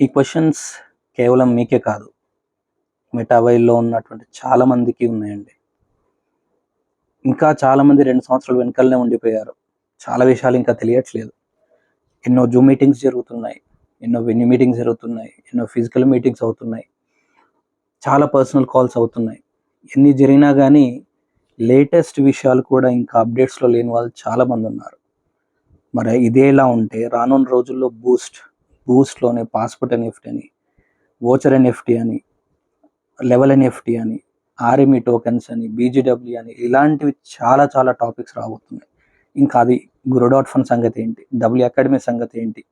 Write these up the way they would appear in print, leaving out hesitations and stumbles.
ఈ క్వశ్చన్స్ కేవలం మీకే కాదు, మెటావైల్లో ఉన్నటువంటి చాలామందికి ఉన్నాయండి. ఇంకా చాలామంది 2 సంవత్సరాలు వెనకాలనే ఉండిపోయారు. చాలా విషయాలు ఇంకా తెలియట్లేదు. ఎన్నో జూమ్ మీటింగ్స్ జరుగుతున్నాయి, ఎన్నో వెన్యూ మీటింగ్స్ జరుగుతున్నాయి, ఎన్నో ఫిజికల్ మీటింగ్స్ అవుతున్నాయి, చాలా పర్సనల్ కాల్స్ అవుతున్నాయి. ఎన్ని జరిగినా కానీ లేటెస్ట్ విషయాలు కూడా ఇంకా అప్డేట్స్లో లేని వాళ్ళు చాలామంది ఉన్నారు. మరి ఇదే ఇలా ఉంటే రానున్న రోజుల్లో బూస్ట్లోనే పాస్పోర్ట్ ఎన్ఎఫ్టీ అని, వోచర్ ఎన్ఎఫ్టీ అని, లెవెల్ ఎన్ఎఫ్టీ అని, ఆర్ఎంఈ టోకెన్స్ అని, బీజీడబ్ల్యూ అని, ఇలాంటివి చాలా చాలా టాపిక్స్ రాబోతున్నాయి. ఇంకా అది గురుడాట్ ఫండ్ సంగతి ఏంటి, డబ్ల్యూ అకాడమీ సంగతి ఏంటి,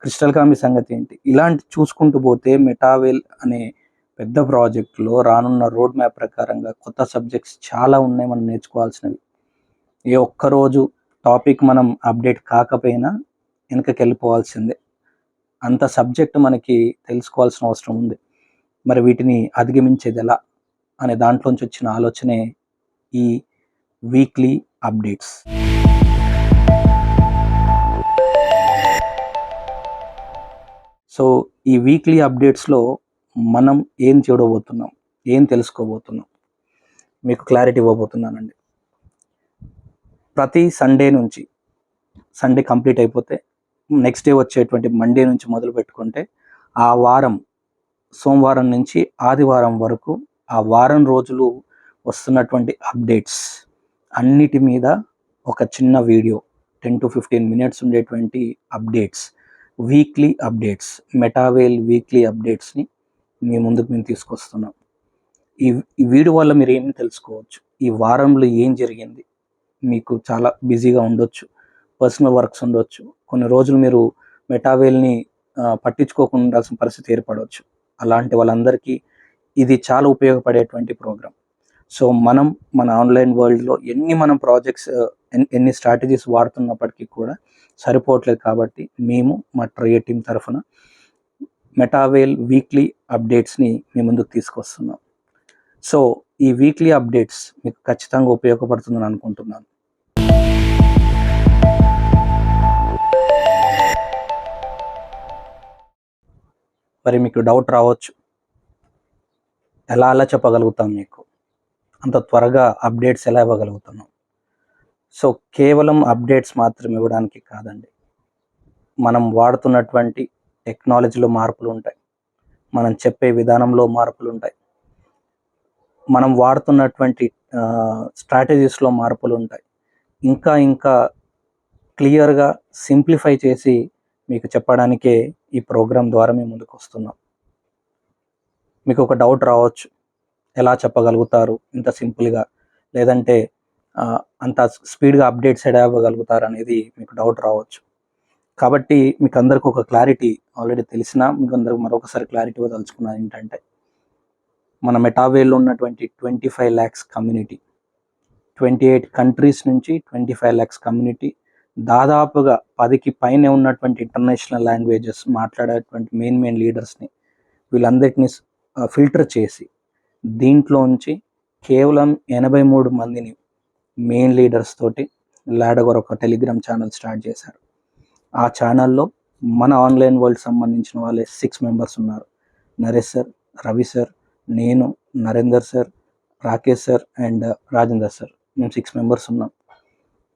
క్రిస్టల్ కామీ సంగతి ఏంటి, ఇలాంటి చూసుకుంటూ పోతే మెటావేల్ అనే పెద్ద ప్రాజెక్టులో రానున్న రోడ్ మ్యాప్ ప్రకారంగా కొత్త సబ్జెక్ట్స్ చాలా ఉన్నాయి మనం నేర్చుకోవాల్సినవి. ఏ ఒక్కరోజు టాపిక్ మనం అప్డేట్ కాకపోయినా వెనకకి వెళ్ళిపోవాల్సిందే. అంత సబ్జెక్ట్ మనకి తెలుసుకోవాల్సిన అవసరం ఉంది. మరి వీటిని అధిగమించేది ఎలా అనే దాంట్లోంచి వచ్చిన ఆలోచనే ఈ వీక్లీ అప్డేట్స్. సో ఈ వీక్లీ అప్డేట్స్లో మనం ఏం చూడబోతున్నాం, ఏం తెలుసుకోబోతున్నాం, మీకు క్లారిటీ ఇవ్వబోతున్నానండి. ప్రతి సండే కంప్లీట్ అయిపోతే నెక్స్ట్ డే వచ్చేటువంటి మండే నుంచి మొదలు పెట్టుకుంటే ఆ వారం సోమవారం నుంచి ఆదివారం వరకు ఆ వారం రోజులు వస్తున్నటువంటి అప్డేట్స్ అన్నిటి మీద ఒక చిన్న వీడియో 10 to 15 minutes ఉండేటువంటి అప్డేట్స్, వీక్లీ అప్డేట్స్, మెటావేల్ వీక్లీ అప్డేట్స్ని మీ ముందుకు మేము తీసుకొస్తున్నాం. ఈ వీడియో వల్ల మీరు ఏం తెలుసుకోవచ్చు, ఈ వారంలో ఏం జరిగింది. మీకు చాలా బిజీగా ఉండొచ్చు, పర్సనల్ వర్క్స్ ఉండొచ్చు, కొన్ని రోజులు మీరు మెటావేల్ని పట్టించుకోకుండా ఉండాల్సిన పరిస్థితి ఏర్పడవచ్చు. అలాంటి వాళ్ళందరికీ ఇది చాలా ఉపయోగపడేటువంటి ప్రోగ్రామ్. సో మన ఆన్లైన్ వరల్డ్లో మనం ప్రాజెక్ట్స్ ఎన్ని స్ట్రాటజీస్ వాడుతున్నప్పటికీ కూడా సరిపోవట్లేదు. కాబట్టి మేము మా ట్రయే టీం తరఫున మెటావేల్ వీక్లీ అప్డేట్స్ని మీ ముందుకు తీసుకొస్తున్నాం. సో ఈ వీక్లీ అప్డేట్స్ మీకు ఖచ్చితంగా ఉపయోగపడుతుందని అనుకుంటున్నాను. మరి మీకు డౌట్ రావచ్చు, ఎలా చెప్పగలుగుతాం, మీకు అంత త్వరగా అప్డేట్స్ ఎలా ఇవ్వగలుగుతున్నాం? సో కేవలం అప్డేట్స్ మాత్రం ఇవ్వడానికి కాదండి, మనం వాడుతున్నటువంటి టెక్నాలజీలో మార్పులు ఉంటాయి, మనం చెప్పే విధానంలో మార్పులు ఉంటాయి, మనం వాడుతున్నటువంటి స్ట్రాటజీస్లో మార్పులు ఉంటాయి. ఇంకా క్లియర్గా సింప్లిఫై చేసి మీకు చెప్పడానికే ఈ ప్రోగ్రాం ద్వారా మేము ముందుకు వస్తున్నాం. మీకు ఒక డౌట్ రావచ్చు, ఎలా చెప్పగలుగుతారు ఇంత సింపుల్గా, లేదంటే అంత స్పీడ్గా అప్డేట్స్ ఎలా ఇవ్వగలుగుతారు అనేది మీకు డౌట్ రావచ్చు. కాబట్టి మీకు అందరికి ఒక క్లారిటీ ఆల్రెడీ తెలిసినా మీకు అందరికి మరొకసారి క్లారిటీ ఇవ్వదలుచుకున్నాను. ఏంటంటే మన మెటావేల్లో ఉన్నటువంటి 25 lakhs కమ్యూనిటీ, 28 countries నుంచి 25 lakhs కమ్యూనిటీ, దాదాపుగా 10కి పైనే ఉన్నటువంటి ఇంటర్నేషనల్ లాంగ్వేజెస్ మాట్లాడేటువంటి మెయిన్ లీడర్స్ని, వీళ్ళందరినీ ఫిల్టర్ చేసి దీంట్లోంచి కేవలం 83 మందిని మెయిన్ లీడర్స్ తోటి లాడగర్ ఒక టెలిగ్రామ్ ఛానల్ స్టార్ట్ చేశారు. ఆ ఛానల్లో మన ఆన్లైన్ వరల్డ్ సంబంధించిన వాళ్ళే 6 members ఉన్నారు. నరేష్ సార్, రవి సార్, నేను, Narender sir, Rakesh sir and Rajender sir, మేము 6 members ఉన్నాం.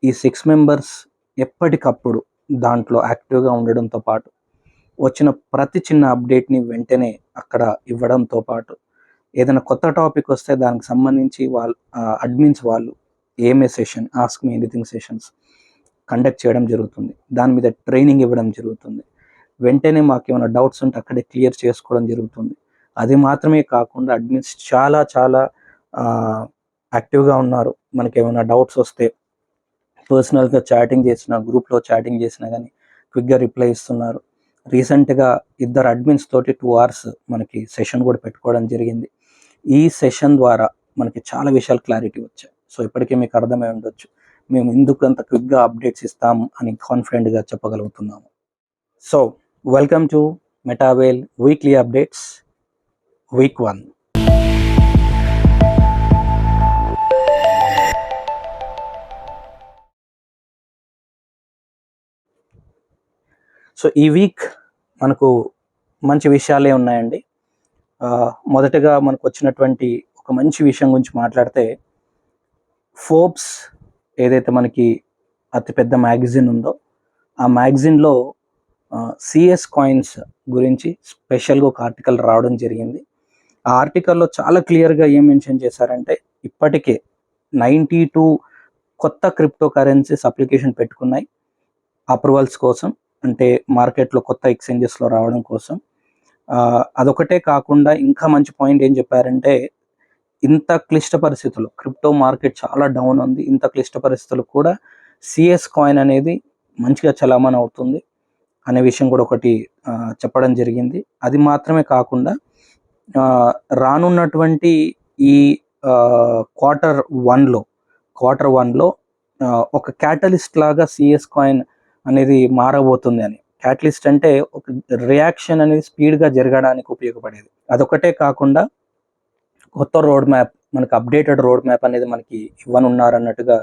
ఈ 6 members ఎప్పటికప్పుడు దాంట్లో యాక్టివ్గా ఉండడంతో పాటు వచ్చిన ప్రతి చిన్న అప్డేట్ని వెంటనే అక్కడ ఇవ్వడంతో పాటు ఏదైనా కొత్త టాపిక్ వస్తే దానికి సంబంధించి అడ్మిన్స్ వాళ్ళు AMA session, ask me anything sessions conduct చేయడం జరుగుతుంది. దాని మీద ట్రైనింగ్ ఇవ్వడం జరుగుతుంది. వెంటనే మాకు ఏమైనా డౌట్స్ ఉంటే అక్కడే క్లియర్ చేసుకోవడం జరుగుతుంది. అది మాత్రమే కాకుండా అడ్మిన్స్ చాలా యాక్టివ్గా ఉన్నారు. మనకి ఏమైనా డౌట్స్ వస్తే పర్సనల్గా చాటింగ్ చేసినా, గ్రూప్లో చాటింగ్ చేసినా కానీ క్విక్గా రిప్లై ఇస్తున్నారు. రీసెంట్గా 2 అడ్మిన్స్ తోటి 2 hours మనకి సెషన్ కూడా పెట్టుకోవడం జరిగింది. ఈ సెషన్ ద్వారా మనకి చాలా విషయాలు క్లారిటీ వచ్చాయి. సో ఇప్పటికే మీకు అర్థమై ఉండొచ్చు మేము ఎందుకు అంత క్విక్గా అప్డేట్స్ ఇస్తాం అని కాన్ఫిడెంట్గా చెప్పగలుగుతున్నాము. సో వెల్కమ్ టు మెటావేల్ వీక్లీ అప్డేట్స్ week 1. సో ఈ వీక్ మనకు మంచి విషయాలే ఉన్నాయండి. మొదటగా మనకు వచ్చినటువంటి ఒక మంచి విషయం గురించి మాట్లాడితే, ఫోర్బ్స్ ఏదైతే మనకి అతిపెద్ద మ్యాగజైన్ ఉందో, ఆ మ్యాగజైన్‌లో సిఎస్ కాయిన్స్ గురించి స్పెషల్‌గా ఒక ఆర్టికల్ రావడం జరిగింది. ఆ ఆర్టికల్‌లో చాలా క్లియర్‌గా ఏం మెన్షన్ చేశారంటే, ఇప్పటికే 92 కొత్త క్రిప్టో కరెన్సీస్ అప్లికేషన్ పెట్టుకున్నాయి అప్రూవల్స్ కోసం. అంటే మార్కెట్‌లో కొత్త ఎక్స్‌చేంజెస్‌లో రావడం కోసం. అదొకటే కాకుండా ఇంకా మంచి పాయింట్ ఏం చెప్పారంటే, ఇంత క్లిష్ట పరిస్థితుల్లో క్రిప్టో మార్కెట్ చాలా డౌన్ ఉంది. ఇంత క్లిష్ట పరిస్థితుల్లో కూడా సిఎస్ కాయిన్ అనేది మంచిగా చలామణి అవుతుంది అనే విషయం కూడా ఒకటి చెప్పడం జరిగింది. అది మాత్రమే కాకుండా రానున్నటువంటి ఈ క్వార్టర్ వన్లో ఒక క్యాటలిస్ట్ లాగా సిఎస్ కాయిన్ అనేది మారబోతుంది అని. క్యాటలిస్ట్ అంటే ఒక రియాక్షన్ అనేది స్పీడ్గా జరగడానికి ఉపయోగపడేది. అదొకటే కాకుండా కొత్త రోడ్ మ్యాప్, మనకి అప్డేటెడ్ రోడ్ మ్యాప్ అనేది మనకి ఇవ్వనున్నారు అన్నట్టుగా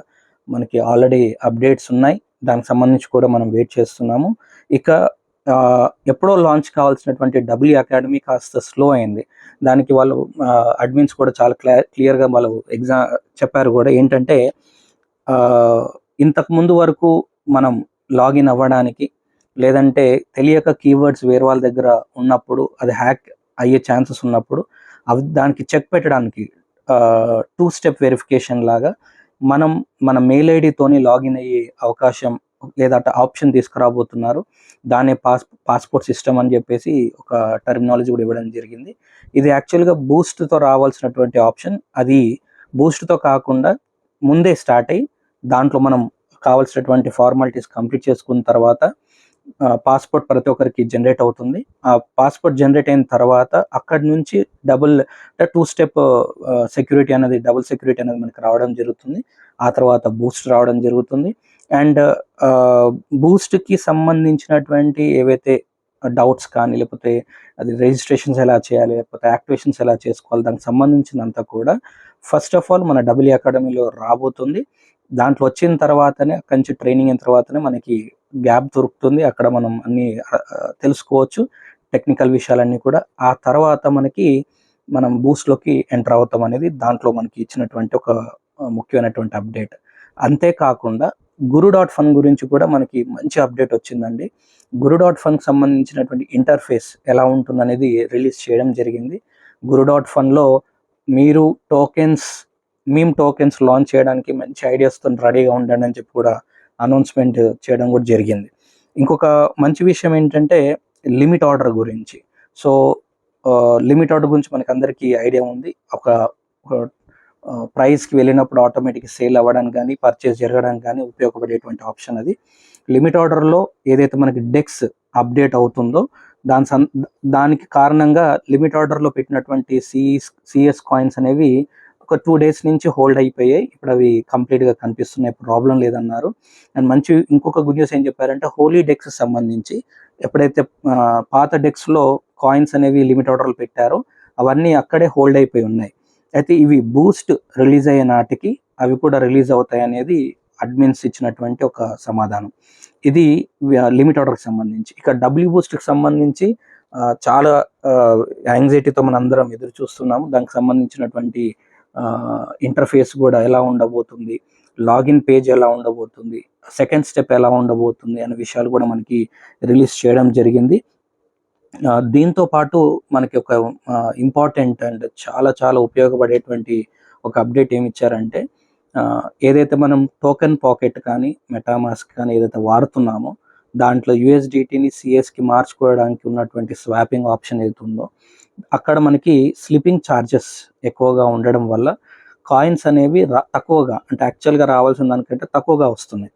మనకి ఆల్రెడీ అప్డేట్స్ ఉన్నాయి. దానికి సంబంధించి కూడా మనం వెయిట్ చేస్తున్నాము. ఇక ఎప్పుడో లాంచ్ కావాల్సినటువంటి డబ్ల్యూ అకాడమీ కాస్త స్లో అయింది. దానికి వాళ్ళు అడ్మిన్స్ కూడా చాలా క్లియర్గా వాళ్ళు చెప్పారు కూడా. ఏంటంటే ఇంతకు ముందు వరకు మనం లాగిన్ అవ్వడానికి, లేదంటే తెలియక కీవర్డ్స్ వేరే వాళ్ళ దగ్గర ఉన్నప్పుడు, అది హ్యాక్ అయ్యే ఛాన్సెస్ ఉన్నప్పుడు దానికి చెక్ పెట్టడానికి 2 స్టెప్ వెరిఫికేషన్ లాగా మన మెయిల్ ఐడితోని లాగిన్ అయ్యే అవకాశం లేదా ఆప్షన్ తీసుకురాబోతున్నారు. దాన్ని పాస్పోర్ట్ సిస్టమ్ అని చెప్పేసి ఒక టర్మినాలజీ కూడా ఇవ్వడం జరిగింది. ఇది యాక్చువల్గా బూస్ట్తో రావాల్సినటువంటి ఆప్షన్. అది బూస్ట్తో కాకుండా ముందే స్టార్ట్ అయ్యి దాంట్లో మనం కావాల్సినటువంటి ఫార్మాలిటీస్ కంప్లీట్ చేసుకున్న తర్వాత పాస్పోర్ట్ ప్రతి ఒక్కరికి జనరేట్ అవుతుంది. ఆ పాస్పోర్ట్ జనరేట్ అయిన తర్వాత అక్కడి నుంచి 2 స్టెప్ సెక్యూరిటీ అనేది, డబుల్ సెక్యూరిటీ అనేది మనకి రావడం జరుగుతుంది. ఆ తర్వాత బూస్ట్ రావడం జరుగుతుంది. అండ్ బూస్ట్కి సంబంధించినటువంటి ఏవైతే డౌట్స్ కానీ, లేకపోతే అది రిజిస్ట్రేషన్స్ ఎలా చేయాలి, లేకపోతే యాక్టివేషన్స్ ఎలా చేసుకోవాలి, దానికి సంబంధించినంత కూడా ఫస్ట్ ఆఫ్ ఆల్ మన డబ్ల్యూ అకాడమీలో రాబోతుంది. దాంట్లో వచ్చిన తర్వాతనే, అక్కడి నుంచి ట్రైనింగ్ అయిన తర్వాతనే మనకి గ్యాప్ దొరుకుతుంది. అక్కడ మనం అన్ని తెలుసుకోవచ్చు, టెక్నికల్ విషయాలన్నీ కూడా. ఆ తర్వాత మనం బూస్ట్లోకి ఎంటర్ అవుతాం అనేది దాంట్లో మనకి ఇచ్చినటువంటి ఒక ముఖ్యమైనటువంటి అప్డేట్. అంతేకాకుండా guru.fun గురించి కూడా మనకి మంచి అప్డేట్ వచ్చిందండి. guru.funకి సంబంధించినటువంటి ఇంటర్ఫేస్ ఎలా ఉంటుందనేది రిలీజ్ చేయడం జరిగింది. guru.funలో మీరు మీమ్ టోకెన్స్ లాంచ్ చేయడానికి మంచి ఐడియాస్తో రెడీగా ఉండండి అని చెప్పి కూడా అనౌన్స్మెంట్ చేయడం కూడా జరిగింది. ఇంకొక మంచి విషయం ఏంటంటే లిమిట్ ఆర్డర్ గురించి. సో లిమిట్ ఆర్డర్ గురించి మనకు అందరికీ ఐడియా ఉంది. ఒక ప్రైస్కి వెళ్ళినప్పుడు ఆటోమేటిక్ సేల్ అవ్వడానికి కానీ, పర్చేస్ జరగడానికి కానీ ఉపయోగపడేటువంటి ఆప్షన్ అది. లిమిట్ ఆర్డర్లో ఏదైతే మనకి డెక్స్ అప్డేట్ అవుతుందో దానికి కారణంగా లిమిట్ ఆర్డర్లో పెట్టినటువంటి సిఎస్ కాయిన్స్ అనేవి ఒక 2 డేస్ నుంచి హోల్డ్ అయిపోయాయి. ఇప్పుడు అవి కంప్లీట్గా కనిపిస్తున్నాయి, ప్రాబ్లం లేదన్నారు. అండ్ ఇంకొక గుడ్ న్యూస్ ఏం చెప్పారంటే, హోలీ డెక్స్ సంబంధించి ఎప్పుడైతే పాత డెక్స్లో కాయిన్స్ అనేవి లిమిట్ ఆర్డర్లు పెట్టారో అవన్నీ అక్కడే హోల్డ్ అయిపోయి ఉన్నాయి. అయితే ఇవి బూస్ట్ రిలీజ్ అయ్యే నాటికి అవి కూడా రిలీజ్ అవుతాయి అనేది అడ్మిన్స్ ఇచ్చినటువంటి ఒక సమాధానం. ఇది లిమిట్ ఆర్డర్కి సంబంధించి. ఇక డబ్ల్యూ బూస్ట్కి సంబంధించి చాలా యాంగ్జైటీతో మనం అందరం ఎదురు చూస్తున్నాము. దానికి సంబంధించినటువంటి ఇంటర్ఫేస్ కూడా ఎలా ఉండబోతుంది, లాగిన్ పేజ్ ఎలా ఉండబోతుంది, సెకండ్ స్టెప్ ఎలా ఉండబోతుంది అనే విషయాలు కూడా మనకి రిలీజ్ చేయడం జరిగింది. దీంతో పాటు మనకి ఒక ఇంపార్టెంట్ అండ్ చాలా చాలా ఉపయోగపడేటువంటి ఒక అప్డేట్ ఏమి ఇచ్చారంటే, ఏదైతే మనం టోకెన్ పాకెట్ కానీ, మెటామాస్క్ కానీ ఏదైతే వాడుతున్నామో దాంట్లో యూఎస్డిటీని సిఎస్కి మార్చుకోవడానికి ఉన్నటువంటి స్వాపింగ్ ఆప్షన్ ఏదైతే ఉందో అక్కడ మనకి స్లిప్పింగ్ ఛార్జెస్ ఎక్కువగా ఉండడం వల్ల కాయిన్స్ అనేవి తక్కువగా, అంటే యాక్చువల్గా రావాల్సిన దానికంటే తక్కువగా వస్తున్నాయి.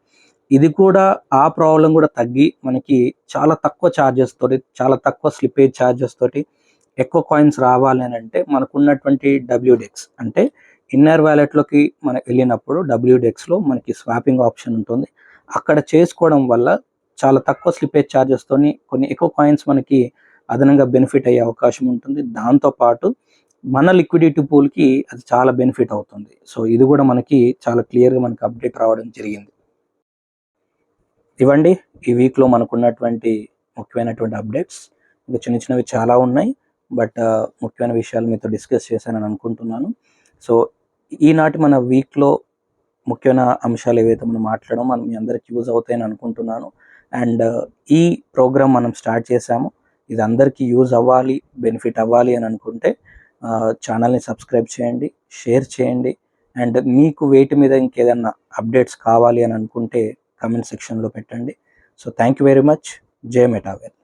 ఇది కూడా ఆ ప్రాబ్లం కూడా తగ్గి మనకి చాలా తక్కువ ఛార్జెస్ తోటి, చాలా తక్కువ స్లిప్పేజ్ ఛార్జెస్ తోటి ఎక్కువ కాయిన్స్ రావాలి అని అంటే మనకున్నటువంటి డబ్ల్యూడెక్స్, అంటే ఇన్నర్ వ్యాలెట్లోకి మనం వెళ్ళినప్పుడు డబ్ల్యూడెక్స్లో మనకి స్వాపింగ్ ఆప్షన్ ఉంటుంది. అక్కడ చేసుకోవడం వల్ల చాలా తక్కువ స్లిప్పేజ్ ఛార్జెస్తోని కొన్ని ఎక్కువ కాయిన్స్ మనకి అదనంగా బెనిఫిట్ అయ్యే అవకాశం ఉంటుంది. దాంతోపాటు మన లిక్విడిటీ పూల్కి అది చాలా బెనిఫిట్ అవుతుంది. సో ఇది కూడా మనకి చాలా క్లియర్గా మనకి అప్డేట్ రావడం జరిగింది. ఇవ్వండి ఈ వీక్లో మనకున్నటువంటి ముఖ్యమైనటువంటి అప్డేట్స్. ఇంకా చిన్న చిన్నవి చాలా ఉన్నాయి. బట్ ముఖ్యమైన విషయాలు మీతో డిస్కస్ చేశానని అనుకుంటున్నాను. సో ఈనాటి మన వీక్లో ముఖ్యమైన అంశాలు ఏవైతే మనం మాట్లాడడం మనం మీ అందరికి యూజ్ అవుతాయని అనుకుంటున్నాను. అండ్ ఈ ప్రోగ్రామ్ మనం స్టార్ట్ చేసాము, ఇది అందరికీ యూజ్ అవ్వాలి, బెనిఫిట్ అవ్వాలి అని అనుకుంటే ఛానల్ని సబ్స్క్రైబ్ చేయండి, షేర్ చేయండి. అండ్ మీకు వేటి మీద ఇంకేదన్నా అప్డేట్స్ కావాలి అని అనుకుంటే కమెంట్ సెక్షన్లో పెట్టండి. So thank you very much. జై మెటావెల్.